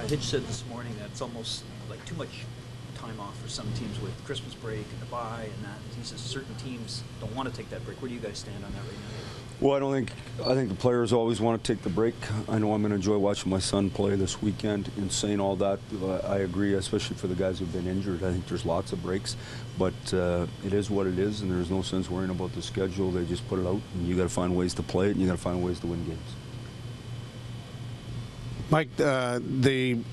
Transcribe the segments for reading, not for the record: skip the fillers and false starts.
Hitch said this morning that it's almost like too much time off for some teams with Christmas break and the bye and that. He says certain teams don't want to take that break. Where do you guys stand on that right now? Well, I think the players always want to take the break. I know I'm going to enjoy watching my son play this weekend. In saying all that, I agree, especially for the guys who've been injured. I think there's lots of breaks, but it is what it is, and there's no sense worrying about the schedule. They just put it out, and you got to find ways to play it, and you got to find ways to win games. Mike,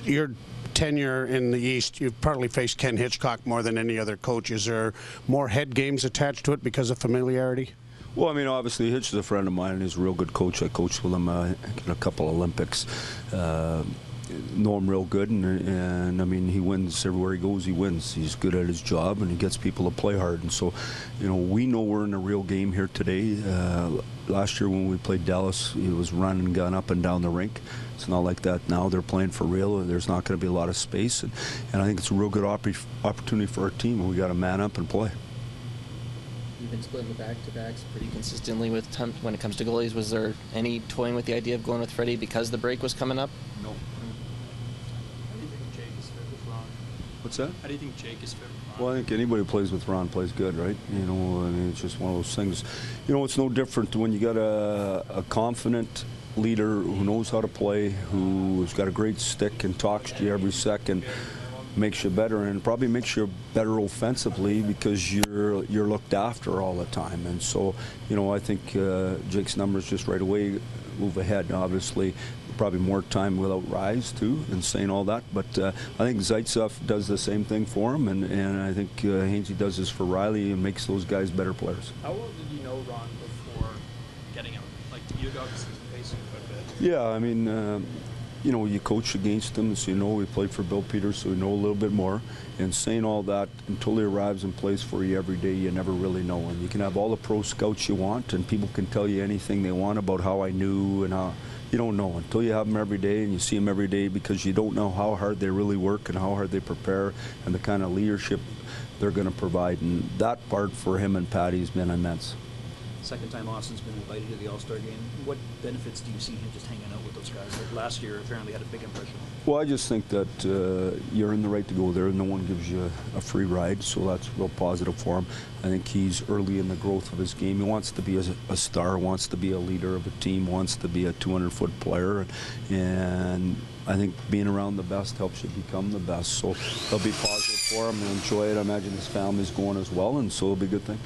your tenure in the East, you've probably faced Ken Hitchcock more than any other coach. Is there more head games attached to it because of familiarity? Well, I mean, obviously, Hitch is a friend of mine, and he's a real good coach. I coached with him in a couple Olympics. Know him real good, and I mean, he wins everywhere he goes. He wins. He's good at his job, and he gets people to play hard. And so, we know we're in a real game here today. Last year when we played Dallas, it was run and gun up and down the rink. It's not like that now. They're playing for real. There's not going to be a lot of space, and I think it's a real good opportunity for our team. We got to man up and play. You've been splitting the back-to-backs pretty consistently with when it comes to goalies. Was there any toying with the idea of going with Freddie because the break was coming up? No. How do you think Jake is fit with Ron? What's that? How do you think Jake is fit with Ron? Well, I think anybody who plays with Ron plays good, right? I mean, it's just one of those things. It's no different when you got a confident leader who knows how to play, who's got a great stick and talks to you every second. Makes you better, and probably makes you better offensively because you're looked after all the time. And so, I think Jake's numbers just right away move ahead. Obviously, probably more time without Rise too, and saying all that. But I think Zaitsev does the same thing for him, and I think Hainsey does this for Riley and makes those guys better players. How well did you know Ron before getting him? Like, you obviously faced him quite a bit. Yeah, I mean. You coach against him, so we played for Bill Peters, so we know a little bit more. And saying all that, until he arrives and plays for you every day, you never really know. And you can have all the pro scouts you want, and people can tell you anything they want about how I knew and how. You don't know until you have them every day and you see them every day, because you don't know how hard they really work and how hard they prepare and the kind of leadership they're going to provide. And that part for him and Patty has been immense. Second time Austin's been invited to the All-Star game. What benefits do you see him just hanging out with those guys? Like last year, apparently had a big impression. Well, I just think that you're in the right to go there. No one gives you a free ride, so that's real positive for him. I think he's early in the growth of his game. He wants to be a star, wants to be a leader of a team, wants to be a 200-foot player, and I think being around the best helps you become the best. So it'll be positive for him. He'll enjoy it. I imagine his family's going as well, and so it'll be a good thing.